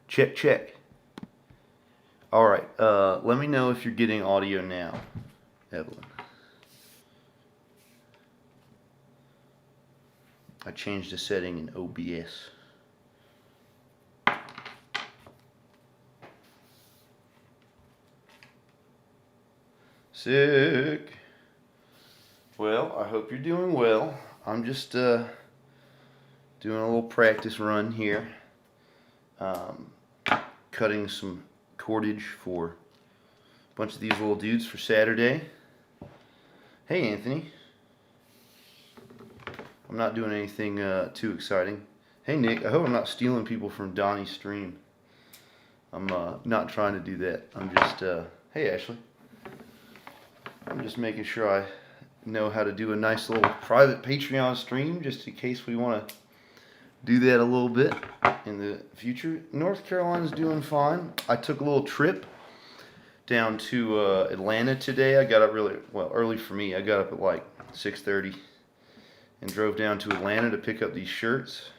Check, check. All right. Let me know if you're getting audio now, Evelyn. I changed the setting in OBS. Sick. Well, I hope you're doing well. I'm just doing a little practice run here. Cutting some cordage for a bunch of these little dudes for Saturday. Hey, Anthony. I'm not doing anything too exciting. Hey, Nick. I hope I'm not stealing people from Donnie's stream. I'm not trying to do that. I'm just, hey, Ashley. I'm just making sure I know how to do a nice little private Patreon stream just in case we want to do that a little bit in the future. North Carolina's doing fine. I took a little trip down to Atlanta today. I got up really, well, early for me. I got up at like 6:30 and drove down to Atlanta to pick up these shirts.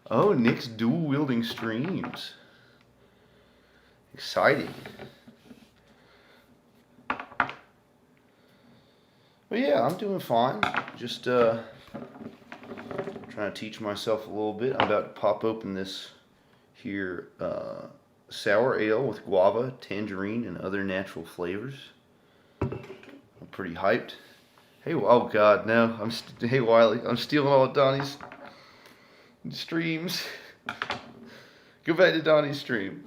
Oh, Nick's dual wielding streams. Exciting. But yeah, I'm doing fine. Just trying to teach myself a little bit. I'm about to pop open this here sour ale with guava, tangerine, and other natural flavors. I'm pretty hyped. Hey, oh God, no! Hey Wiley, I'm stealing all of Donnie's streams. Go back to Donnie's stream.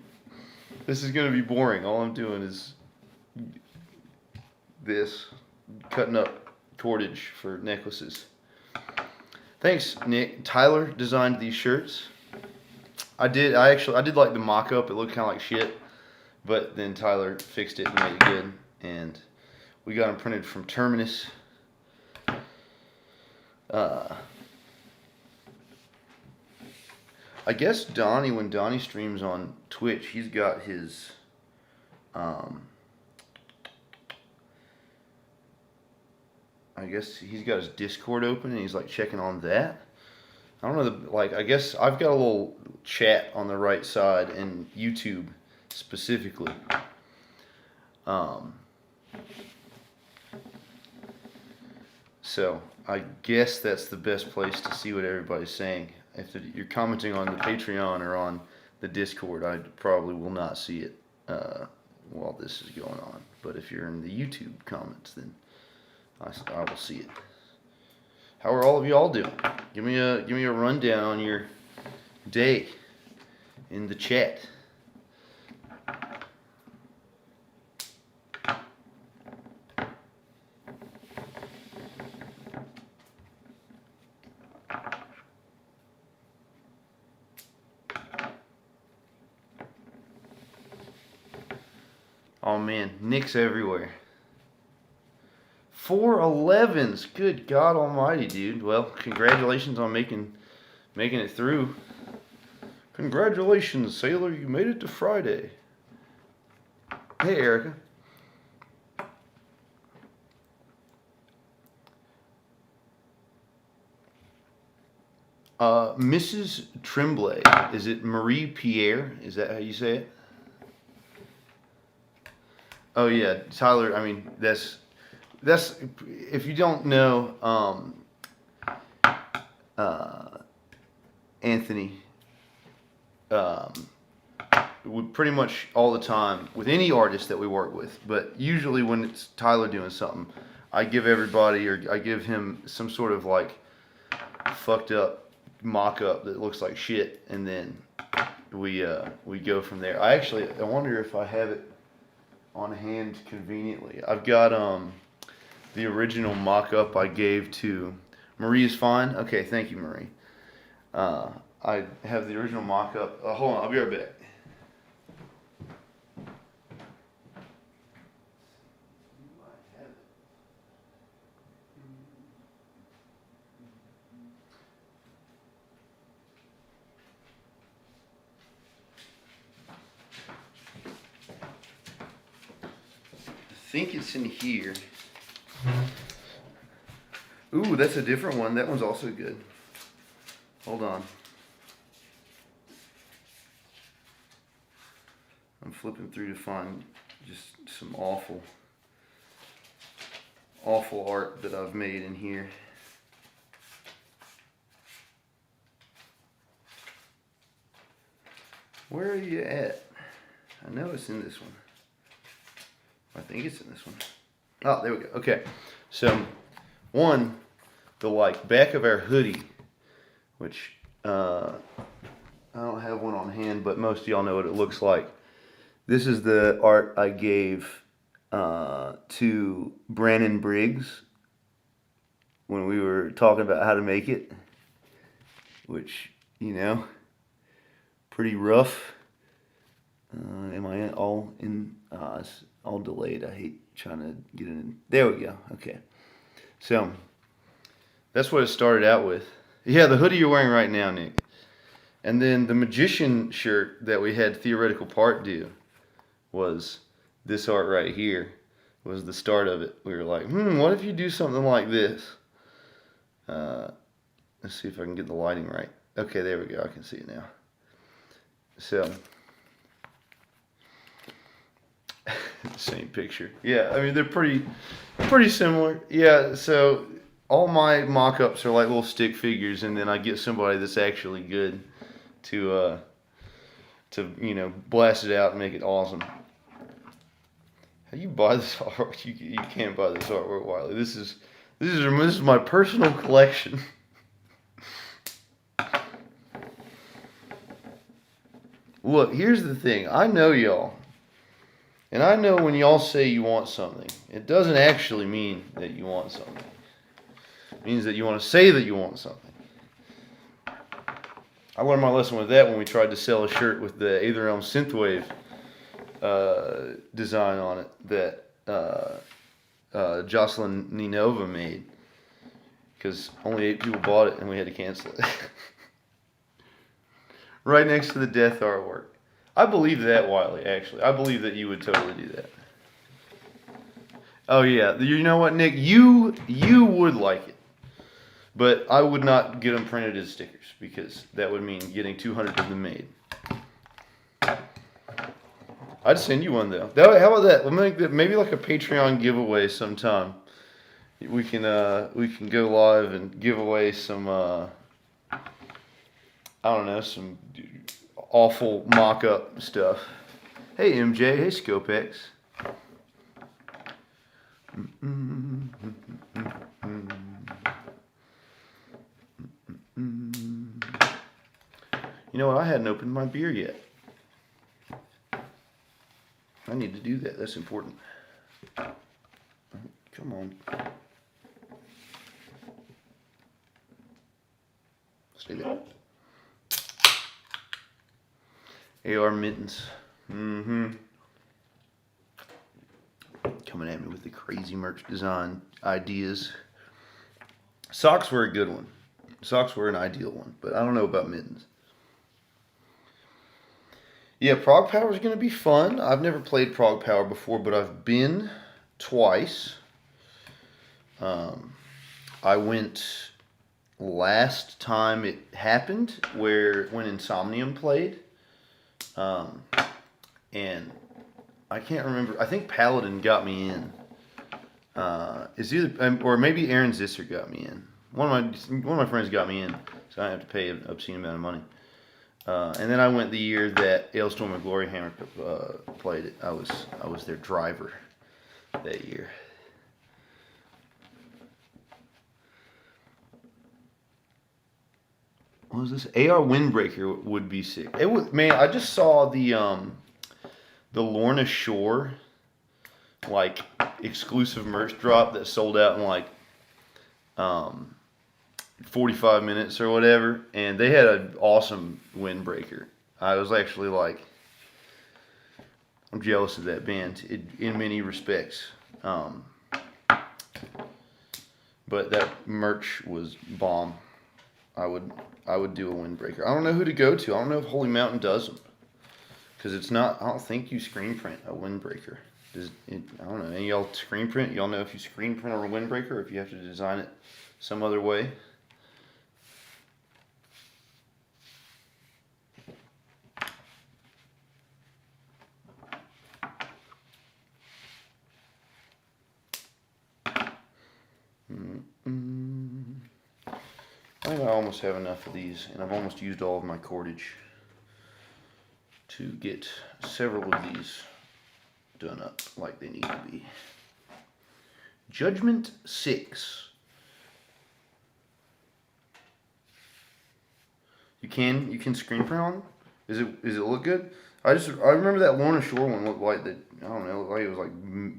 This is gonna be boring. All I'm doing is this. Cutting up cordage for necklaces. Thanks, Nick. Tyler designed these shirts. I did like the mock-up. It looked kind of like shit, but then Tyler fixed it and made it good, and we got them printed from Terminus. I guess Donnie, when Donnie streams on Twitch, he's got his I guess he's got his Discord open and he's like checking on that. I don't know, I guess I've got a little chat on the right side in YouTube specifically. So I guess that's the best place to see what everybody's saying. If you're commenting on the Patreon or on the Discord, I probably will not see it while this is going on. But if you're in the YouTube comments, then I will see it. How are all of y'all doing? Give me a rundown on your day in the chat. Oh man, Nick's everywhere. 411s. Good God Almighty, dude. Well, congratulations on making it through. Congratulations, sailor. You made it to Friday. Hey, Erica. Mrs. Tremblay. Is it Marie Pierre? Is that how you say it? Oh yeah, Tyler. I mean, that's if you don't know Anthony, we pretty much all the time with any artist that we work with, but usually when it's Tyler doing something, I give everybody or I give him some sort of like fucked up mock-up that looks like shit, and then we go from there. I wonder if I have it on hand conveniently. I've got the original mock-up I gave to Marie is fine. Okay, thank you, Marie. I have the original mock-up. Hold on, I'll be right back. I think it's in here. Ooh, that's a different one. That one's also good. Hold on. I'm flipping through to find just some awful art that I've made in here. Where are you at? I know it's in this one. I think it's in this one. Oh, there we go. Okay. So, one, the like back of our hoodie, which I don't have one on hand, but most of y'all know what it looks like. This is the art I gave to Brandon Briggs when we were talking about how to make it, which, you know, pretty rough. Am I all in? It's all delayed. I hate trying to get it in. There we go. Okay. So, that's what it started out with. Yeah, the hoodie you're wearing right now, Nick. And then the magician shirt that we had Theoretical Part do was this art right here. Was the start of it. We were like, what if you do something like this? Let's see if I can get the lighting right. Okay, there we go. I can see it now. So, same picture. Yeah, I mean, they're pretty similar. Yeah, so all my mock-ups are like little stick figures, and then I get somebody that's actually good to you know, blast it out and make it awesome. How do you buy this art? You can't buy this artwork, Wiley. This is my personal collection. Look, here's the thing. I know y'all. And I know when y'all say you want something, it doesn't actually mean that you want something. It means that you want to say that you want something. I learned my lesson with that when we tried to sell a shirt with the Aetherrealm Synthwave design on it that Jocelyn Ninova made. Because only 8 people bought it and we had to cancel it. Right next to the death artwork. I believe that, Wiley, actually. I believe that you would totally do that. Oh, yeah. You know what, Nick? You would like it. But I would not get them printed as stickers because that would mean getting 200 of them made. I'd send you one, though. How about that? We'll make that maybe like a Patreon giveaway sometime. We can go live and give away some, I don't know, some awful mock-up stuff. Hey, MJ. Hey, Scopex. You know what? I hadn't opened my beer yet. I need to do that. That's important. Come on. Stay there. AR mittens. Coming at me with the crazy merch design ideas. Socks were a good one. Socks were an ideal one, but I don't know about mittens. Yeah, Prog Power is going to be fun. I've never played Prog Power before, but I've been twice. I went last time it happened, when Insomnium played. And I can't remember. I think Paladin got me in. Or maybe Aaron Zisser got me in. One of my friends got me in, so I didn't have to pay an obscene amount of money. And then I went the year that Ailstorm and Gloryhammer played it. I was their driver that year. What was this? AR Windbreaker would be sick. It was, man. I just saw the Lorna Shore like exclusive merch drop that sold out in like 45 minutes or whatever, and they had an awesome Windbreaker. I was actually like, I'm jealous of that band in many respects. But that merch was bomb. I would do a Windbreaker. I don't know who to go to. I don't know if Holy Mountain does them. Because it's not, I don't think you screen print a Windbreaker. I don't know. Any y'all screen print? Y'all know if you screen print a Windbreaker or if you have to design it some other way? I almost have enough of these, and I've almost used all of my cordage to get several of these done up like they need to be. Judgment 6. You can screen print on them? Does it look good? I remember that Lorna Shore one looked like that. I don't know, like it was like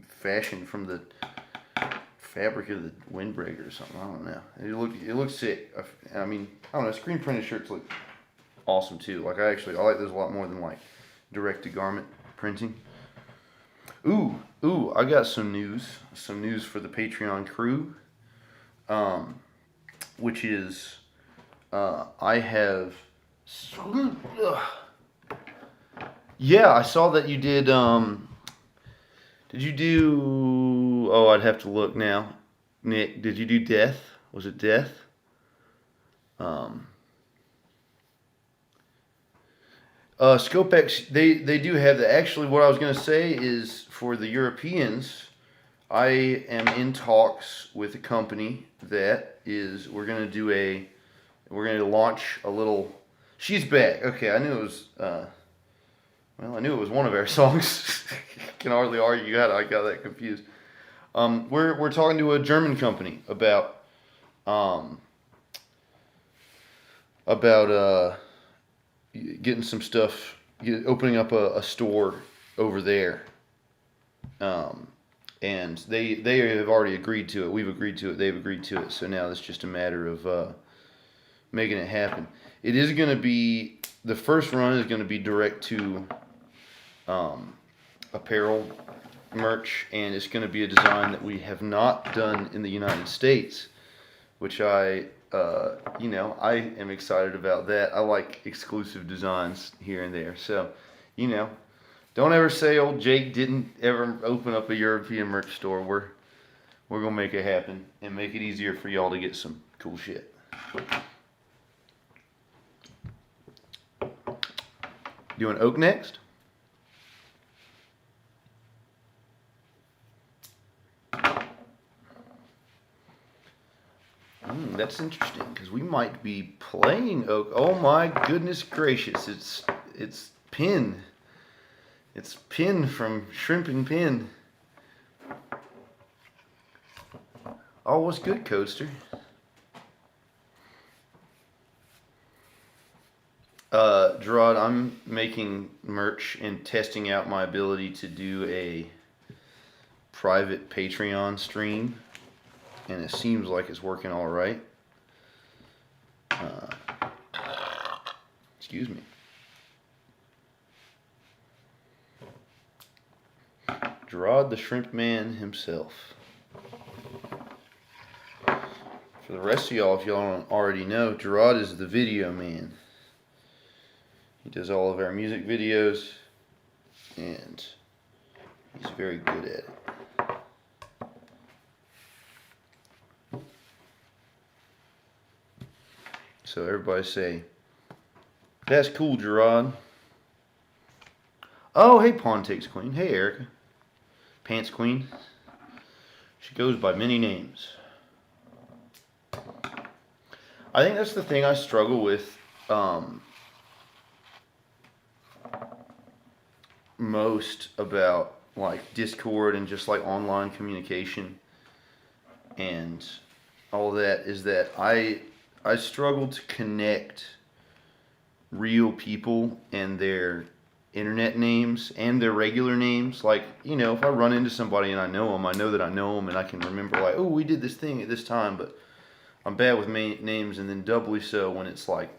fashioned from the fabric of the windbreaker or something. I don't know. It looked sick. I mean, I don't know. Screen printed shirts look awesome too. Like I like those a lot more than like direct to garment printing. Ooh, I got some news. Some news for the Patreon crew. Which is, I have. Yeah, I saw that you did. Did you do? Oh, I'd have to look now. Nick, did you do Death? Was it Death? ScopeX, they do have that. Actually, what I was gonna say is for the Europeans, I am in talks with a company that is we're gonna launch a little. She's back. Okay, I knew it was. Well, I knew it was one of our songs. Can hardly argue. I got that confused. We're talking to a German company about getting some stuff, opening up a store over there. And they have already agreed to it. We've agreed to it. They've agreed to it. So now it's just a matter of making it happen. It is going to be, the first run is going to be direct to apparel merch, and it's going to be a design that we have not done in the United States, which I am excited about that. I like exclusive designs here and there. So, don't ever say old Jake didn't ever open up a European merch store. We're going to make it happen and make it easier for y'all to get some cool shit. Doing oak next? That's interesting because we might be playing oak. Oh my goodness gracious! It's Pin. It's Pin from Shrimp and Pin. Oh, what's good, Coaster? Gerard, I'm making merch and testing out my ability to do a private Patreon stream, and it seems like it's working all right. Excuse me. Gerard the Shrimp Man himself. For the rest of y'all, if y'all don't already know, Gerard is the video man. He does all of our music videos, and he's very good at it. So everybody say, "That's cool, Gerard." Oh, hey, Pawn Takes Queen. Hey, Erica. Pants Queen. She goes by many names. I think that's the thing I struggle with most about like Discord and just like online communication and all that is that I struggle to connect real people and their internet names and their regular names. Like, if I run into somebody and I know them, I know that I know them and I can remember like, oh, we did this thing at this time, but I'm bad with names, and then doubly so when it's like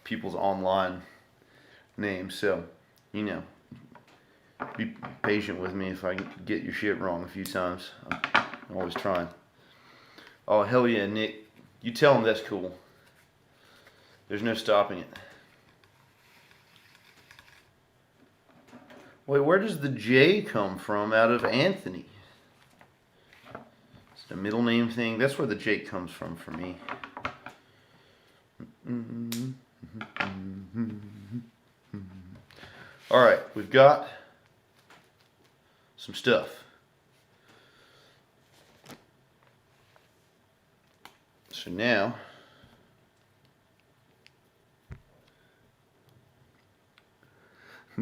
people's online names. So, be patient with me if I get your shit wrong a few times. I'm always trying. Oh, hell yeah, Nick. You tell him that's cool. There's no stopping it. Wait, where does the J come from out of Anthony? It's the middle name thing. That's where the J comes from for me. All right, we've got some stuff. So now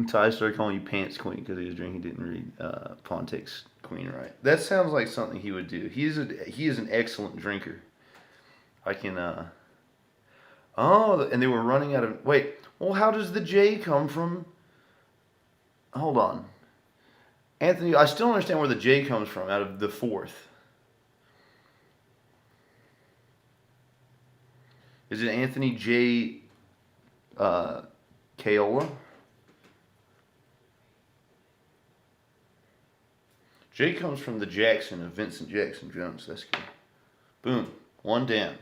Ty started calling you Pants Queen because he was drinking. He didn't read Pontic's Queen right. That sounds like something he would do. He is an excellent drinker. I can. Oh, and they were running out of. Wait. Well, how does the J come from? Hold on, Anthony. I still don't understand where the J comes from out of the fourth. Is it Anthony J. Caola? J comes from the Jackson of Vincent Jackson Jones. That's good. Boom. One down.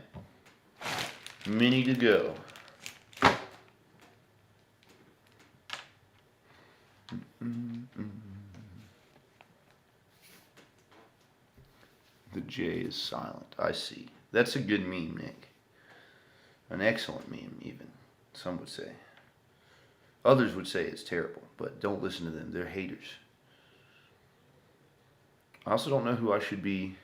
Many to go. The J is silent. I see. That's a good meme, Nick. An excellent meme, even. Some would say. Others would say it's terrible, but don't listen to them. They're haters. I also don't know who I should be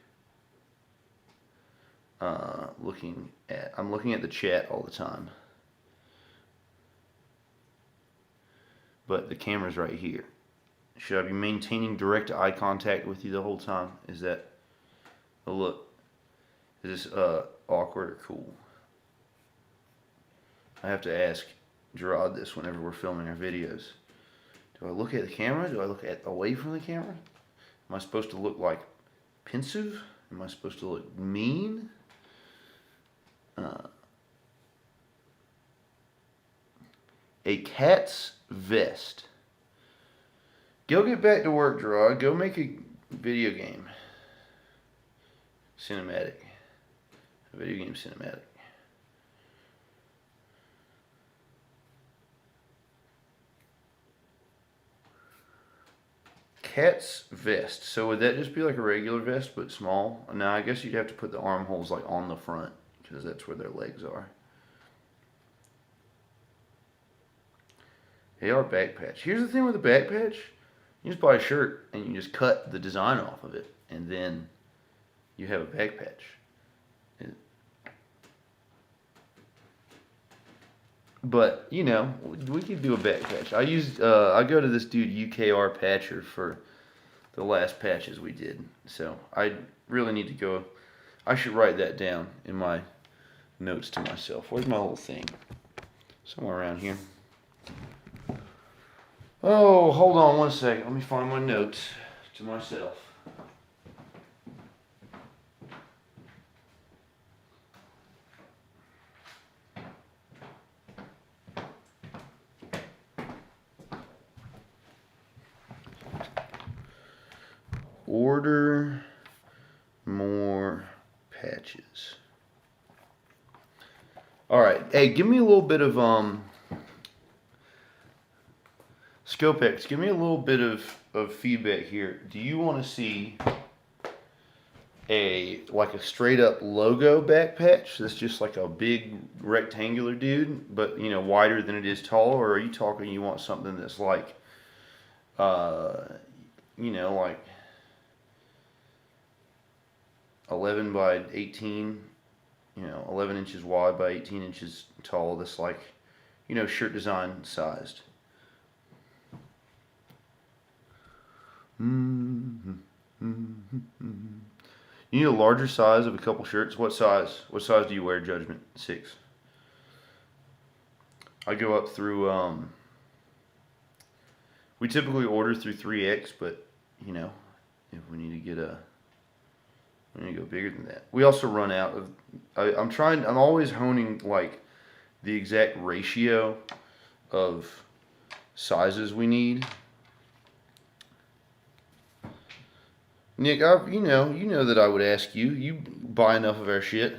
looking at. I'm looking at the chat all the time. But the camera's right here. Should I be maintaining direct eye contact with you the whole time? Is that a look? Is this awkward or cool? I have to ask Gerard this whenever we're filming our videos. Do I look at the camera? Do I look away from the camera? Am I supposed to look like pensive? Am I supposed to look mean? A cat's vest. Go get back to work, Gerard. Go make a video game. Cinematic. A video game cinematic. Cat's vest. So would that just be like a regular vest but small? Now I guess you'd have to put the armholes like on the front because that's where their legs are. AR back patch. Here's the thing with the back patch. You just buy a shirt and you just cut the design off of it and then you have a back patch. But, you know, we could do a back patch. I go to this dude UKR Patcher for the last patches we did. So I really need to go. I should write that down in my notes to myself. Where's my little thing? Somewhere around here. Oh, hold on one second. Let me find my notes to myself. Order more patches. All right. Hey, give me a little bit of ScopeX, give me a little bit of feedback here. Do you want to see a straight up logo back patch that's just like a big rectangular dude, but you know, wider than it is tall, or are you talking you want something that's like you know, like 11 by 18, you know, 11 inches wide by 18 inches tall, that's like, you know, shirt design sized. You need a larger size of a couple shirts. What size? What size do you wear, Judgment? 6. I go up through, we typically order through 3X, but, you know, if we need to get we need to go bigger than that. We also run out of, I'm always honing, like, the exact ratio of sizes we need. Nick, you know that I would ask you. You buy enough of our shit.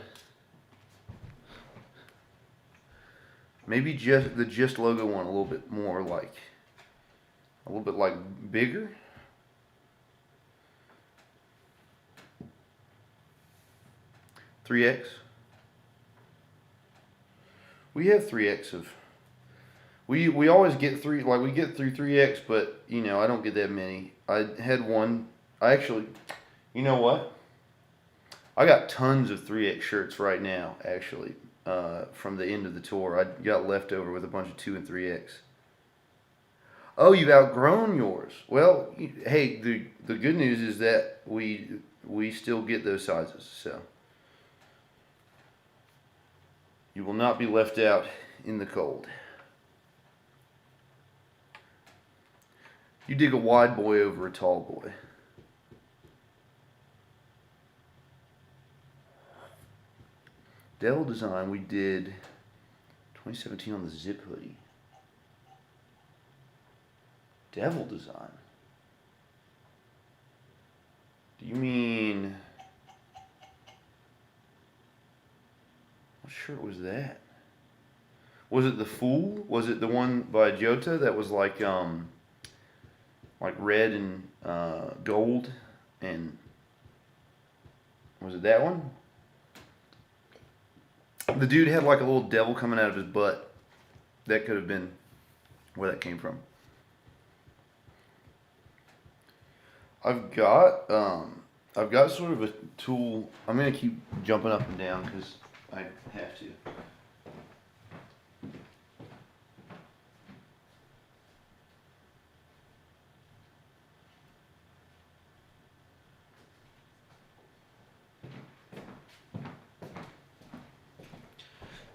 Maybe just the Just logo one a little bit more like, bigger. $3X. We have 3X of. We always get we get through 3X, but you know I don't get that many. I had one. I actually, you know what? I got tons of 3X shirts right now, actually, from the end of the tour. I got leftover with a bunch of 2 and 3X. Oh, you've outgrown yours. Well, hey, the good news is that we still get those sizes, so you will not be left out in the cold. You dig a wide boy over a tall boy. Devil design we did 2017 on the zip hoodie. Devil design. Do you mean what shirt was that? Was it the Fool? Was it the one by Jota that was like red and gold, and was it that one? The dude had like a little devil coming out of his butt. That could have been where that came from. I've got sort of a tool. I'm gonna keep jumping up and down because I have to.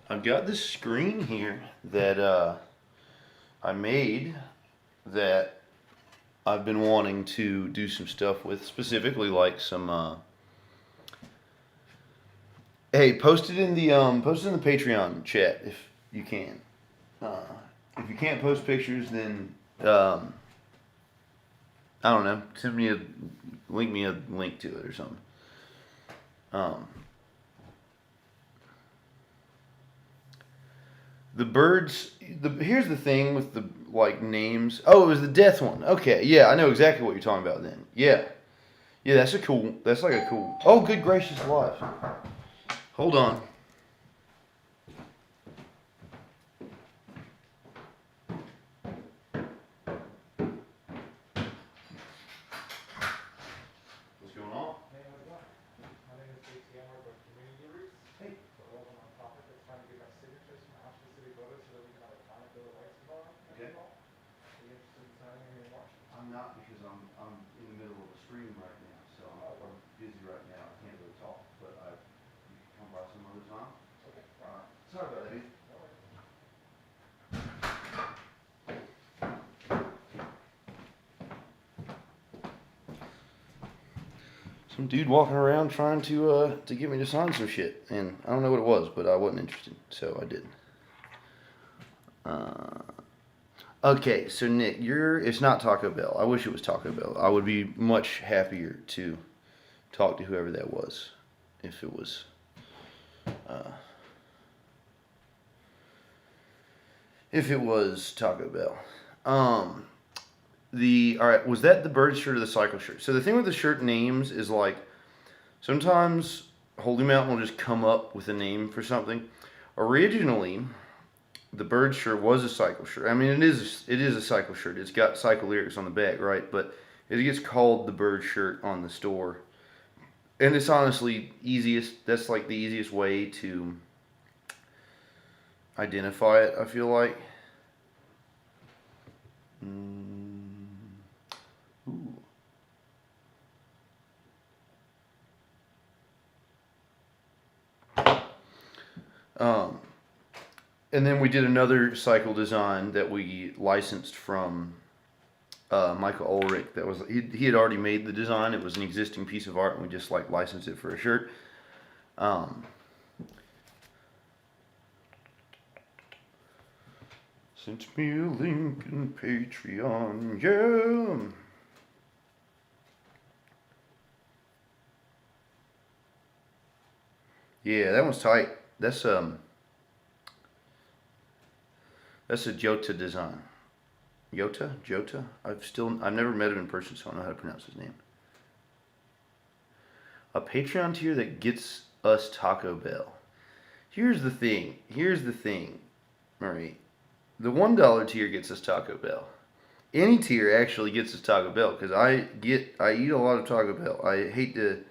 I've got this screen here that I made that I've been wanting to do some stuff with, specifically like some. Hey, post it in the Patreon chat if you can. If you can't post pictures, then I don't know. Link me a link to it or something. The birds. Here's the thing with the like names. Oh, it was the death one. Okay, yeah, I know exactly what you're talking about then. Yeah, yeah, that's a cool. That's like a cool. Oh, good gracious alive! Hold on. What's going on? Hey, how's it going? My name is JT. I work with Community Roots. Hey. So we're on a topic that's trying to get our signatures from our specific voters so that we can have a common bill of rights involved. Okay. Are you interested in signing anything more? I'm not because I'm in the middle of a stream right now, so I'm busy right now. I can't really talk, but you can come by some other time. Okay. All right. Sorry about that, dude. No worries. Some dude walking around trying to get me to sign some shit, and I don't know what it was, but I wasn't interested, so I did. Okay, so Nick, it's not Taco Bell. I wish it was Taco Bell. I would be much happier to talk to whoever that was, if it was. If it was Taco Bell. All right, was that the bird shirt or the cycle shirt? So the thing with the shirt names is like sometimes Holy Mountain will just come up with a name for something. Originally, the bird shirt was a cycle shirt. I mean, it is a cycle shirt. It's got cycle lyrics on the back, right? But it gets called the bird shirt on the store, and it's honestly easiest. That's like the easiest way to identify it, I feel like. Ooh. And then we did another cycle design that we licensed from Michael Ulrich. That was he had already made the design. It was an existing piece of art, and we just like licensed it for a shirt. Sent me a link in Patreon, yeah. Yeah, that one's tight. That's a Jota design. Jota. I've never met him in person, so I don't know how to pronounce his name. A Patreon tier that gets us Taco Bell. Here's the thing, Marie. The $1 tier gets us Taco Bell. Any tier actually gets us Taco Bell because I eat a lot of Taco Bell. I hate to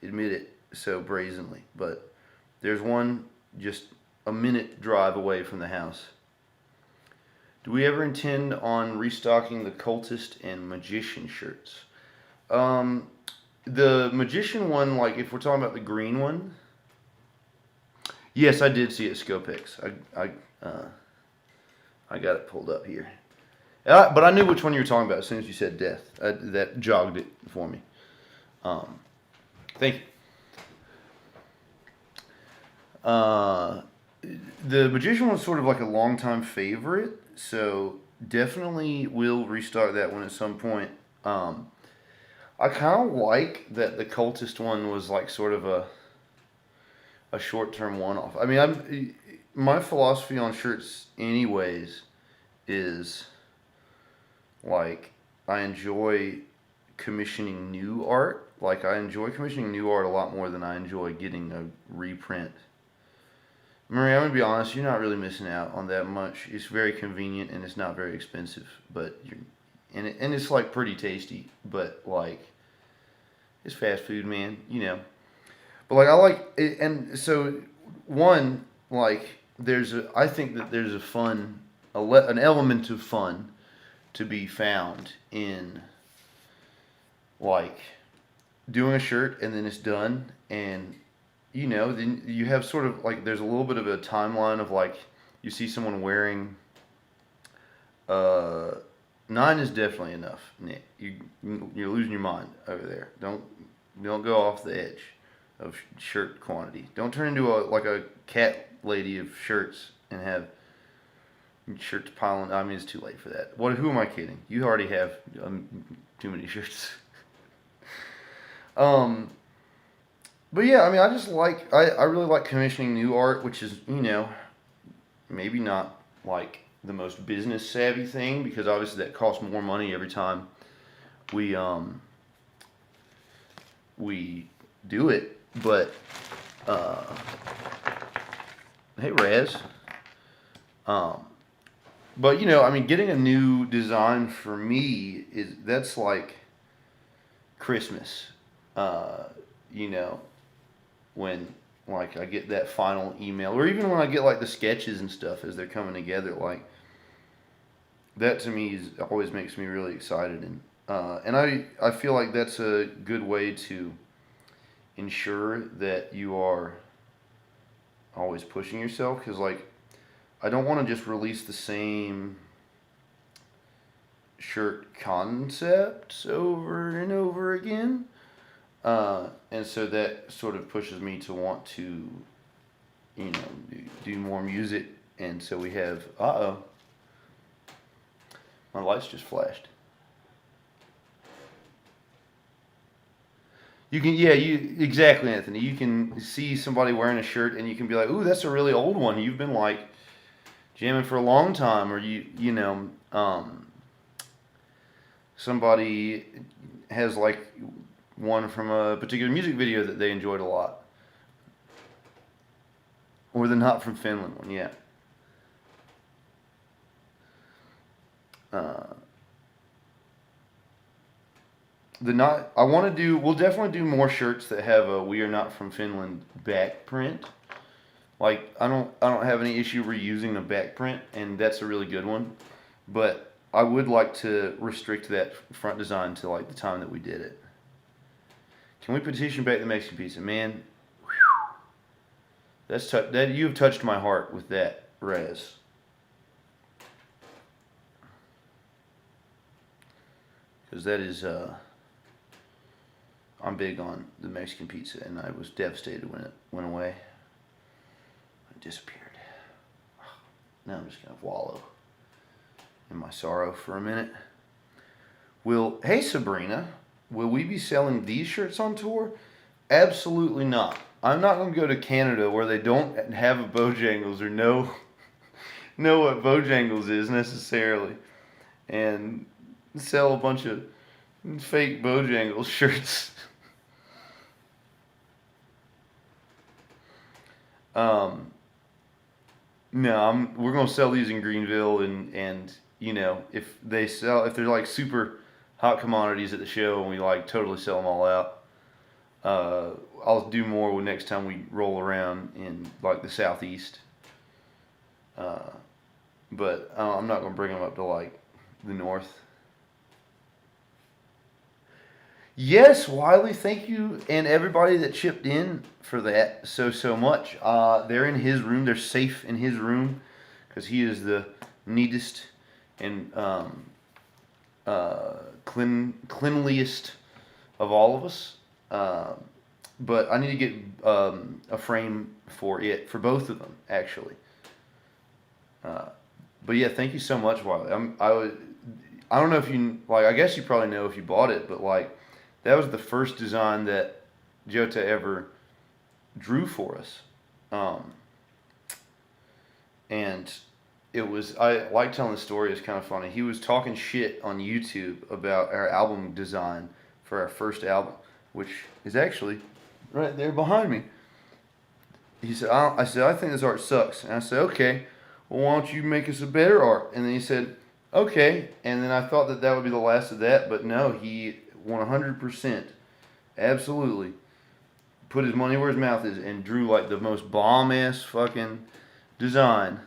admit it so brazenly, but there's one just a minute drive away from the house. Do we ever intend on restocking the cultist and magician shirts? Um, the magician one, like if we're talking about the green one, yes, I did see it at Scopex. I got it pulled up here. But I knew which one you were talking about as soon as you said death. That jogged it for me. Um, thank you. The magician was sort of like a longtime favorite, so definitely will restart that one at some point. I kind of like that the cultist one was like sort of a short term one off. I mean, my philosophy on shirts, anyways, is like I enjoy commissioning new art. Like I enjoy commissioning new art a lot more than I enjoy getting a reprint. Marie, I'm gonna be honest. You're not really missing out on that much. It's very convenient and it's not very expensive, but and it's like pretty tasty. But like it's fast food, man. You know. But like I like it, and so one like I think that there's a fun an element of fun to be found in like doing a shirt and then it's done and then you have sort of like there's a little bit of a timeline of like you see someone wearing 9 is definitely enough, Nick. You're losing your mind over there. Don't go off the edge of shirt quantity. Don't turn into a cat lady of shirts and have shirts piling. I mean, it's too late for that. Who am I kidding? You already have too many shirts. But yeah, I mean, I really like commissioning new art, which is maybe not like the most business savvy thing because obviously that costs more money every time we do it. But hey, Raz. But I mean, getting a new design for me that's like Christmas. When like I get that final email, or even when I get like the sketches and stuff as they're coming together, like that to me always makes me really excited, and I feel like that's a good way to ensure that you are always pushing yourself because like I don't want to just release the same shirt concepts over and over again. And so that sort of pushes me to want to, do more music. And so we have, my lights just flashed. You can, yeah, exactly, Anthony. You can see somebody wearing a shirt and you can be like, ooh, that's a really old one. You've been like jamming for a long time, or somebody has like one from a particular music video that they enjoyed a lot. Or the Not From Finland one, yeah. We'll definitely do more shirts that have a We Are Not From Finland back print. Like, I don't have any issue reusing the back print, and that's a really good one. But I would like to restrict that front design to like the time that we did it. Can we petition back the Mexican pizza, man? Whew. That you've touched my heart with that, Rez. Because that is, I'm big on the Mexican pizza, and I was devastated when it went away. It disappeared. Now I'm just gonna wallow in my sorrow for a minute. Hey Sabrina. Will we be selling these shirts on tour? Absolutely not. I'm not going to go to Canada where they don't have a Bojangles or know what Bojangles is necessarily and sell a bunch of fake Bojangles shirts. No, we're going to sell these in Greenville and if they're like super hot commodities at the show and we like totally sell them all out. I'll do more next time we roll around in like the southeast. but I'm not gonna bring them up to like the north. Yes, Wiley, thank you, and everybody that chipped in for that so much. They're in his room. They're safe in his room because he is the neatest and cleanliest of all of us. But I need to get a frame for it for both of them actually. Uh, but yeah, thank you so much, Wiley. I don't know if you like. I guess you probably know if you bought it, but like that was the first design that Jota ever drew for us, um, and it was. I like telling the story. It's kind of funny. He was talking shit on YouTube about our album design for our first album, which is actually right there behind me. He said, I said, I think this art sucks. And I said, okay, well, why don't you make us a better art? And then he said, okay. And then I thought that that would be the last of that, but no, he 100%, absolutely, put his money where his mouth is and drew like the most bomb ass fucking design.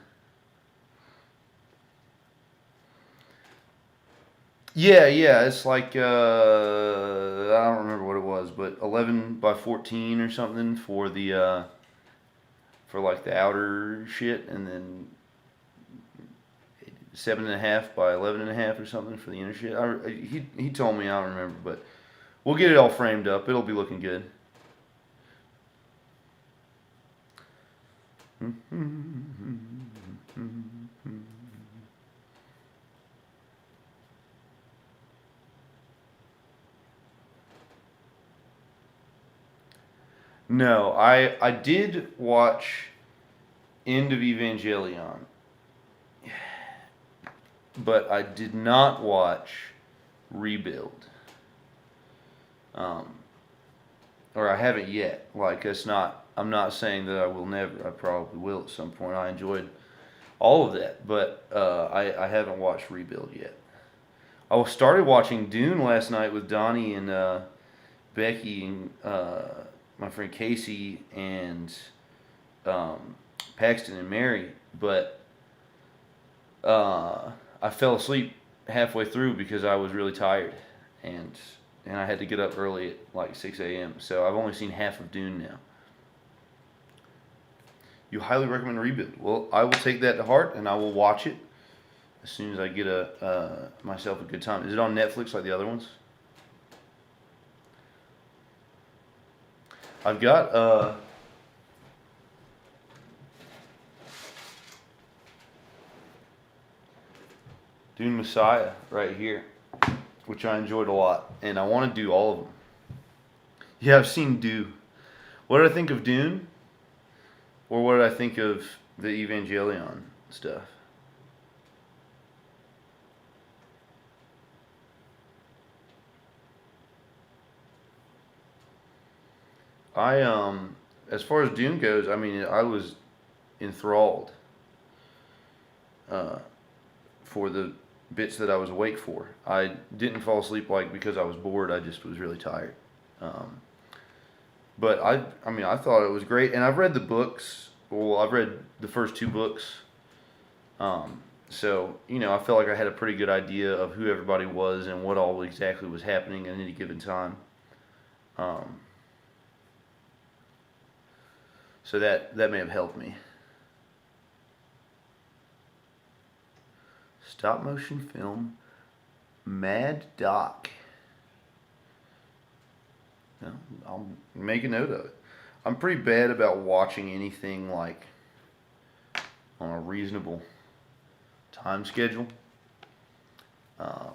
Yeah, it's like I don't remember what it was, but 11 by 14 or something for the for like the outer shit, and then 7.5 by 11.5 or something for the inner shit. He told me, I don't remember, but we'll get it all framed up. It'll be looking good. No, I did watch End of Evangelion, but I did not watch Rebuild. Um, or I haven't yet. Like it's not. I'm not saying that I will never. I probably will at some point. I enjoyed all of that, but I haven't watched Rebuild yet. I started watching Dune last night with Donnie and Becky and my friend Casey and um, Paxton and Mary, but I fell asleep halfway through because I was really tired, and I had to get up early at like 6 a.m. So I've only seen half of Dune now. You highly recommend Rebuild. Well, I will take that to heart and I will watch it as soon as I get a myself a good time. Is it on Netflix like the other ones? I've got Dune Messiah right here, which I enjoyed a lot, and I want to do all of them. Yeah, I've seen Dune. What did I think of Dune? Or what did I think of the Evangelion stuff? I as far as Dune goes, I mean, I was enthralled uh, for the bits that I was awake for. I didn't fall asleep like because I was bored. I just was really tired. Um, but I mean, I thought it was great, and I've read the books. Well, I've read the first two books. So I felt like I had a pretty good idea of who everybody was and what all exactly was happening at any given time. Um, so that may have helped me. Stop motion film, Mad Doc. No, I'll make a note of it. I'm pretty bad about watching anything like on a reasonable time schedule. Um,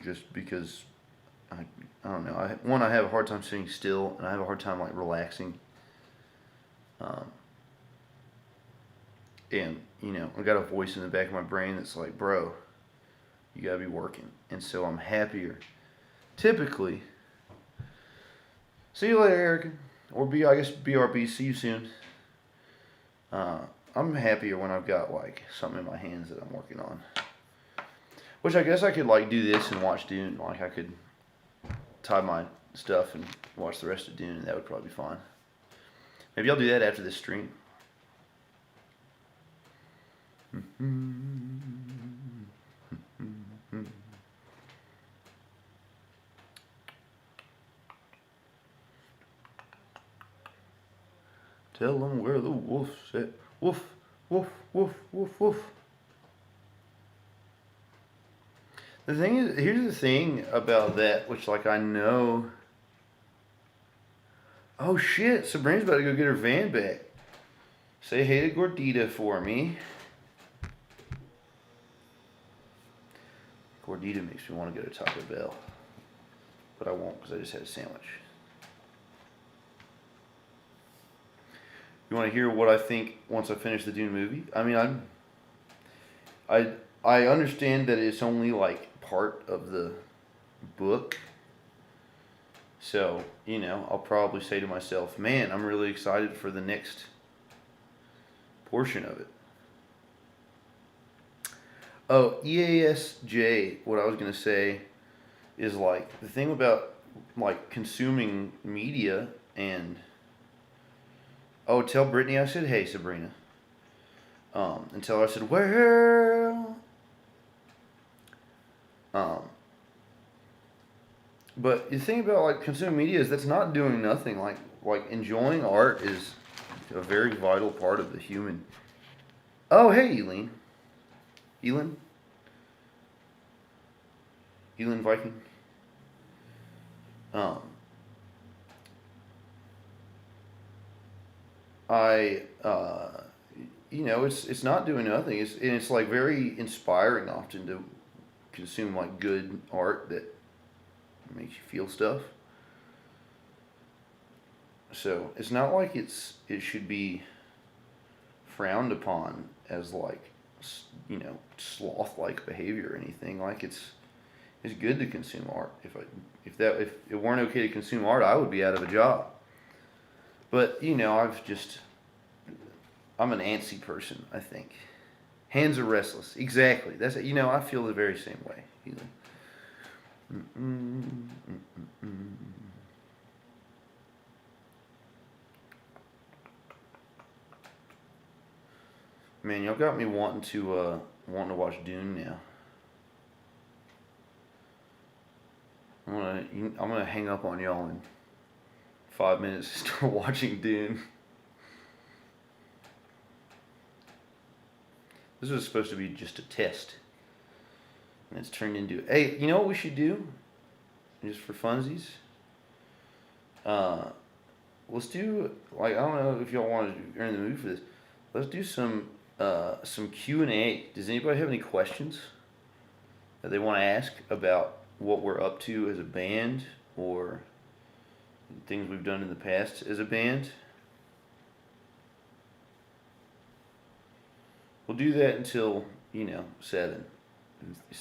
just because I don't know. I have a hard time sitting still, and I have a hard time like relaxing. Um, and I got a voice in the back of my brain that's like, bro, you gotta be working. And so I'm happier. Typically, see you later, Erica. Or I guess BRB. See you soon. Uh, I'm happier when I've got like something in my hands that I'm working on. Which I guess I could like do this and watch Dune. Like I could tie my stuff and watch the rest of Dune, and that would probably be fine. Maybe I'll do that after this stream. Tell them where the wolf's at. Woof, woof, woof, woof, woof. The thing is, here's the thing about that, which like I know. Oh shit! Sabrina's about to go get her van back. Say hey to Gordita for me. Gordita makes me want to go to Taco Bell, but I won't because I just had a sandwich. You want to hear what I think once I finish the Dune movie? I mean, I understand that it's only like part of the book. So, you know, I'll probably say to myself, man, I'm really excited for the next portion of it. Oh, EASJ, what I was going to say is like the thing about like consuming media and. Oh, tell Brittany I said, hey, Sabrina. And tell her I said, well. But the thing about like consuming media is that's not doing nothing. Like enjoying art is a very vital part of the human. Oh, hey, Elin. Elin Viking. You know, it's not doing nothing. It's like very inspiring often to consume like good art that makes you feel stuff. So it's not like it should be frowned upon as like, you know, sloth like behavior or anything. Like it's good to consume art. If it weren't okay to consume art, I would be out of a job. But you know, I'm an antsy person, I think. Hands are restless. Exactly. That's it. You know, I feel the very same way. Man, y'all got me wanting to watch Dune now. I'm gonna hang up on y'all in 5 minutes to start watching Dune. This was supposed to be just a test. And it's turned into, hey, you know what we should do? Just for funsies? Let's do, like, I don't know if y'all want to, you're in the mood for this. Let's do some Q&A. Does anybody have any questions that they want to ask about what we're up to as a band or things we've done in the past as a band? We'll do that until, you know, 7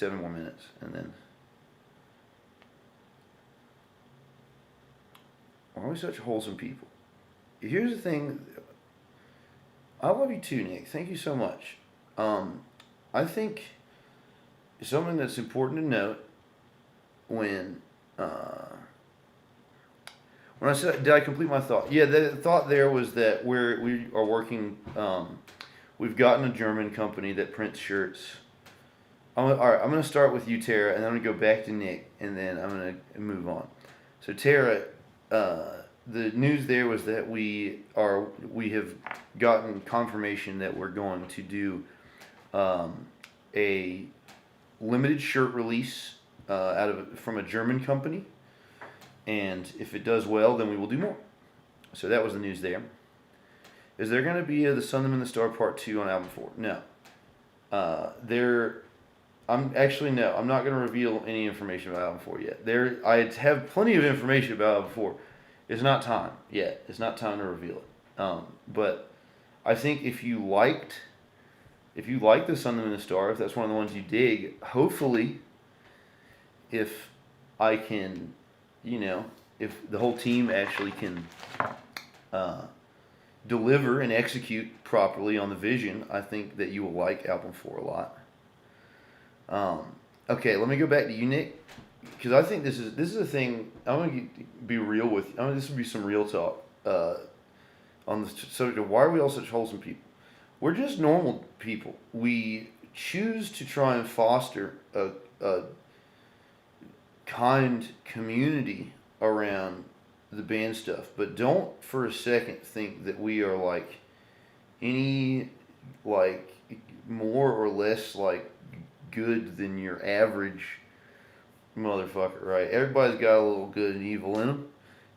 more minutes, and then. Why are we such wholesome people? Here's the thing. I love you too, Nick. Thank you so much. I think something that's important to note when I said, did I complete my thought? Yeah, the thought there was that we are working. We've gotten a German company that prints shirts. All right, I'm going to start with you, Tara, and then I'm going to go back to Nick, and then I'm going to move on. So, Tara, the news there was that we have gotten confirmation that we're going to do a limited shirt release from a German company, and if it does well, then we will do more. So that was the news there. Is there going to be the Sun, the Moon, and the Star Part 2 on album 4? No. I'm not going to reveal any information about album 4 yet. I have plenty of information about album 4. It's not time yet. It's not time to reveal it. But I think if you like the Sun, the Moon, and the Star, if that's one of the ones you dig, hopefully, if I can, you know, if the whole team actually can deliver and execute properly on the vision, I think that you will like album 4 a lot. Okay, let me go back to you, Nick, because I think this is a thing. I'm going to be real with you. This will be some real talk on the subject of why are we all such wholesome people. we're just normal people. We choose to try and foster a kind community around the band stuff, but don't for a second think that we are like any like more or less like good than your average motherfucker, right? Everybody's got a little good and evil in them,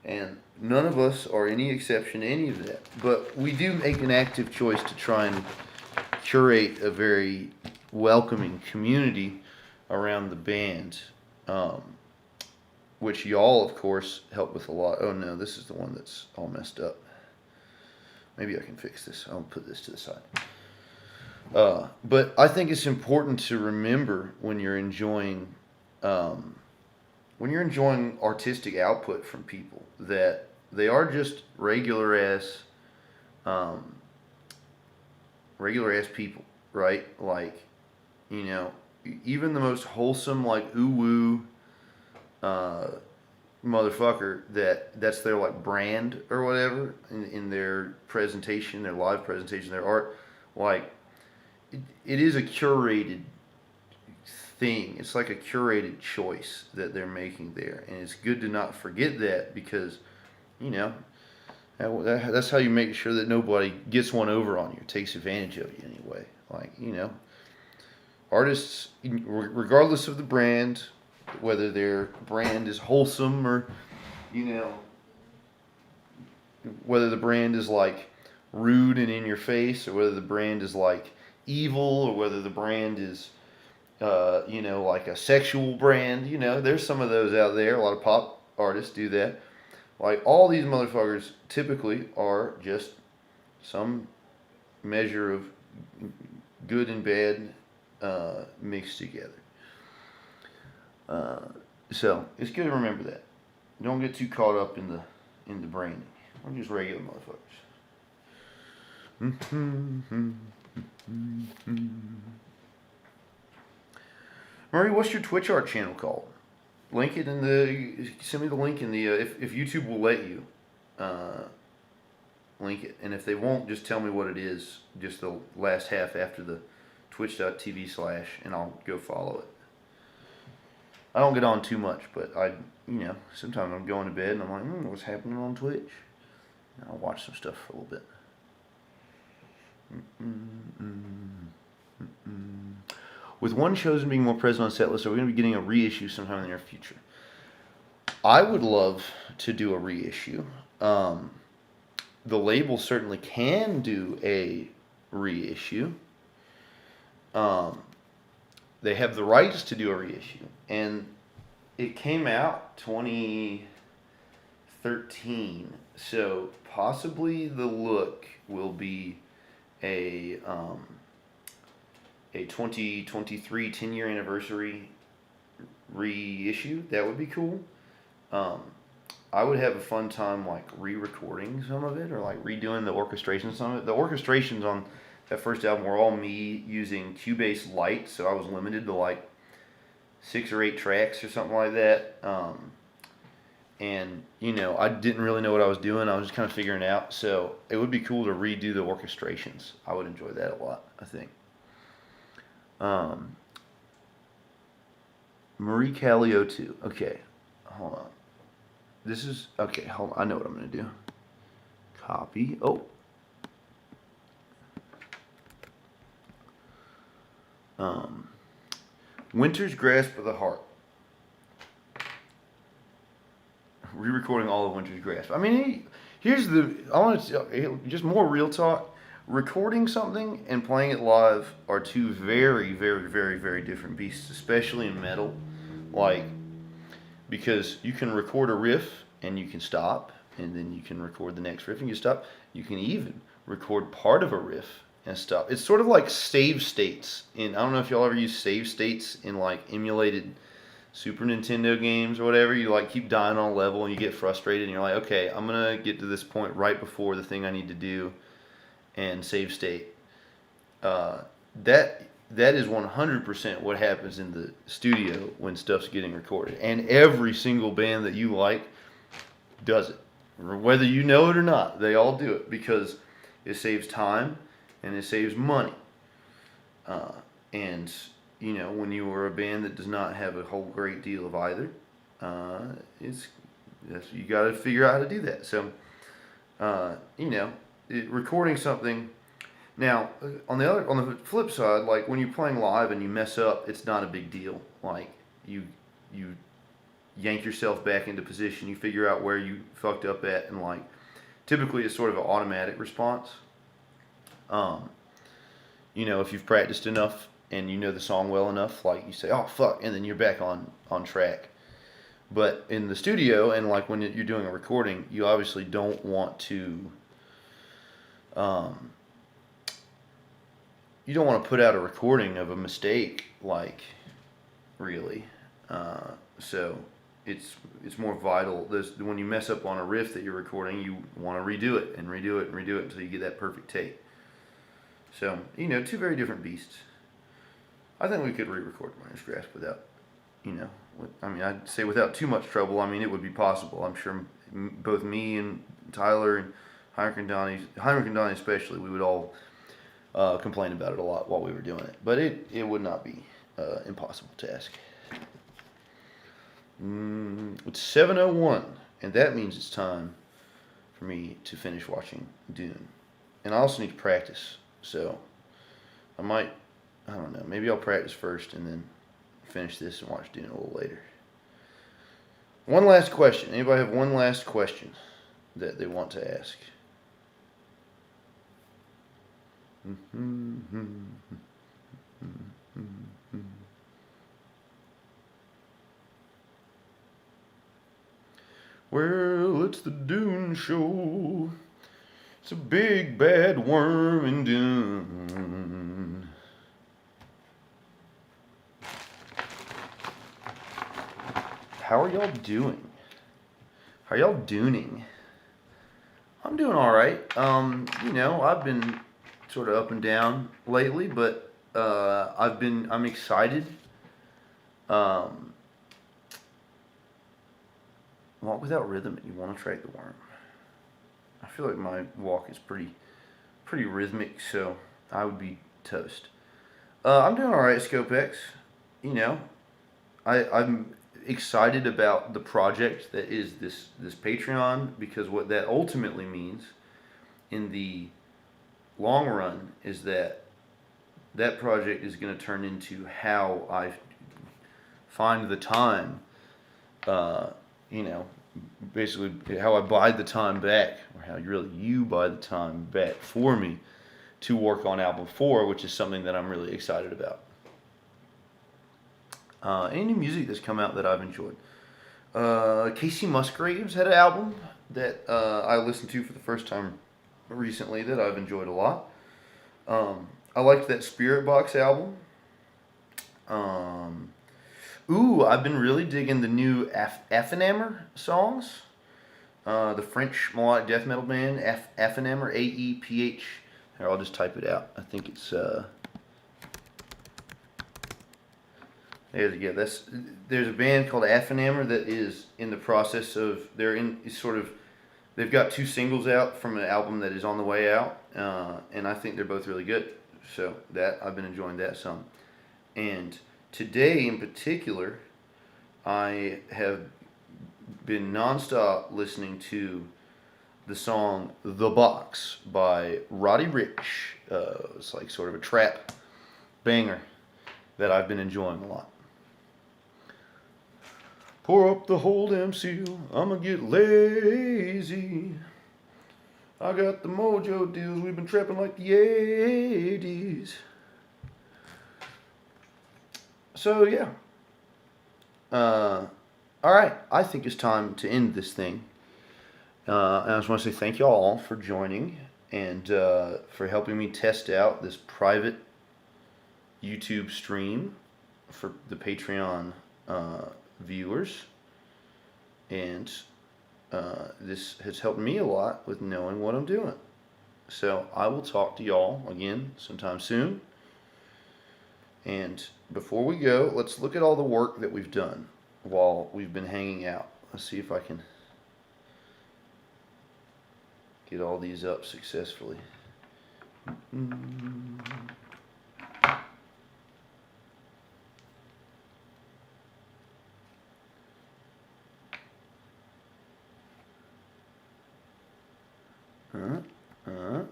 and none of us are any exception to any of that. But we do make an active choice to try and curate a very welcoming community around the band, which y'all, of course, help with a lot. Oh no, this is the one that's all messed up. Maybe I can fix this. I'll put this to the side. But I think it's important to remember when you're enjoying artistic output from people that they are just regular ass people, right? Like, you know, even the most wholesome, like ooh woo motherfucker that's their like brand or whatever in their presentation, their live presentation, their art, like it is a curated thing. It's like a curated choice that they're making there, and it's good to not forget that, because you know that's how you make sure that nobody gets one over on you, takes advantage of you anyway. Like, you know, artists, regardless of the brand, whether their brand is wholesome or, you know, whether the brand is like rude and in your face, or whether the brand is like evil, or whether the brand is you know, like a sexual brand. You know, there's some of those out there. A lot of pop artists do that. Like, all these motherfuckers typically are just some measure of good and bad mixed together. So it's good to remember that. Don't get too caught up in the branding. We're just regular motherfuckers. Murray, what's your Twitch art channel called? Link it in the. Send me the link in the. If YouTube will let you, link it, and if they won't, just tell me what it is. Just the last half after the twitch.tv/ and I'll go follow it. I don't get on too much, but sometimes I'm going to bed and I'm like, what's happening on Twitch? And I'll watch some stuff for a little bit. With one chosen being more present on set list, are we going to be getting a reissue sometime in the near future? I would love to do a reissue. The label certainly can do a reissue. They have the rights to do a reissue, and it came out 2013, so possibly the look will be a 2023 10-year anniversary reissue. That would be cool. I would have a fun time like re-recording some of it, or like redoing the orchestration some of it. The orchestrations on that first album were all me using Cubase Lite, so I was limited to like 6 or 8 tracks or something like that. And you know, I didn't really know what I was doing. I was just kind of figuring it out. So it would be cool to redo the orchestrations. I would enjoy that a lot, I think. Marie Calio 2. Okay, hold on. This is okay. Hold on. I know what I'm gonna do. Copy. Oh. Winter's Grasp of the Heart. Re-recording all of Winter's Grasp. I mean, I want to just more real talk. Recording something and playing it live are two very, very, very, very different beasts, especially in metal. Like, because you can record a riff and you can stop, and then you can record the next riff and you stop. You can even record part of a riff and stop. It's sort of like save states. I don't know if y'all ever use save states in like emulated Super Nintendo games or whatever. You like keep dying on a level and you get frustrated and you're like, okay, I'm gonna get to this point right before the thing I need to do and save state. That is 100% what happens in the studio when stuff's getting recorded, and every single band that you like does it, whether you know it or not. They all do it because it saves time and it saves money. And you know, when you are a band that does not have a whole great deal of either, it's you got to figure out how to do that. So, you know, recording something. Now, on the flip side, like when you're playing live and you mess up, it's not a big deal. Like you yank yourself back into position, you figure out where you fucked up at, and like typically it's sort of an automatic response. Um, you know, if you've practiced enough and you know the song well enough, like you say, "Oh fuck," and then you're back on track. But in the studio and like when you're doing a recording, you obviously don't want to. Um, you don't want to put out a recording of a mistake, like really. So it's more vital. When you mess up on a riff that you're recording, you want to redo it and redo it and redo it until you get that perfect take. So you know, two very different beasts. I think we could re-record Minor Grasp without, you know, I mean, I'd say without too much trouble. I mean, it would be possible. I'm sure both me and Tyler and Heinrich and Donnie especially, we would all complain about it a lot while we were doing it. But it would not be impossible task. It's 7:01, and that means it's time for me to finish watching Dune. And I also need to practice, so I don't know, maybe I'll practice first and then finish this and watch Dune a little later. One last question. Anybody have one last question that they want to ask? Well, it's the Dune Show. It's a big bad worm in Dune. How are y'all doing? How are y'all dooning? I'm doing all right. You know, I've been sort of up and down lately, but I'm excited. Walk without rhythm, you want to track the worm. I feel like my walk is pretty rhythmic, so I would be toast. I'm doing all right, ScopeX. You know, I'm excited about the project that is this Patreon, because what that ultimately means in the long run is that project is going to turn into how I find the time, you know, basically how I buy the time back, or how you buy the time back for me to work on album 4, which is something that I'm really excited about. Any music that's come out that I've enjoyed. Casey Musgraves had an album that I listened to for the first time recently that I've enjoyed a lot. I liked that Spirit Box album. I've been really digging the new Affenhammer songs. The French melodic death metal band Affenhammer, AEPH. Here, I'll just type it out. I think it's there's a band called Affenhammer that is in the process of they've got 2 singles out from an album that is on the way out, and I think they're both really good. So that I've been enjoying that some. And today in particular, I have been nonstop listening to the song "The Box" by Roddy Ricch. It's like sort of a trap banger that I've been enjoying a lot. Pour up the whole damn seal, I'ma get lazy. I got the mojo deals, we've been trapping like the 80s. So yeah. Alright, I think it's time to end this thing. And I just want to say thank you all for joining and for helping me test out this private YouTube stream for the Patreon viewers, and this has helped me a lot with knowing what I'm doing. So I will talk to y'all again sometime soon. And before we go, let's look at all the work that we've done while we've been hanging out. Let's see if I can get all these up successfully. Mm. Uh, uh.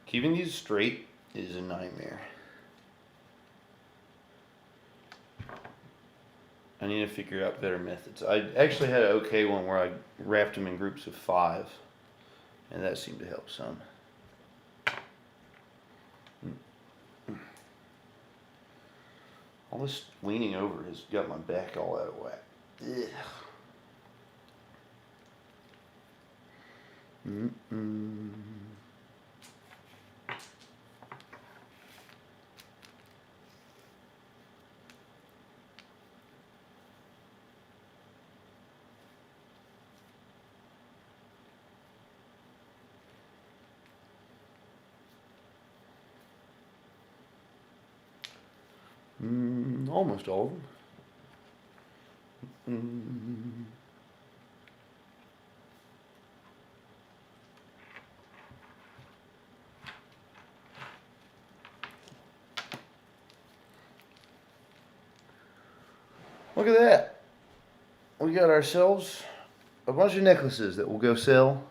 Keeping these straight is a nightmare. I need to figure out better methods. I actually had an okay one where I wrapped them in groups of 5, and that seemed to help some. All this leaning over has got my back all out of whack. Ugh. Mm-mm. Almost all of them. Look at that. We got ourselves a bunch of necklaces that we'll go sell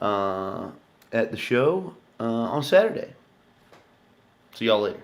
at the show on Saturday. See y'all later.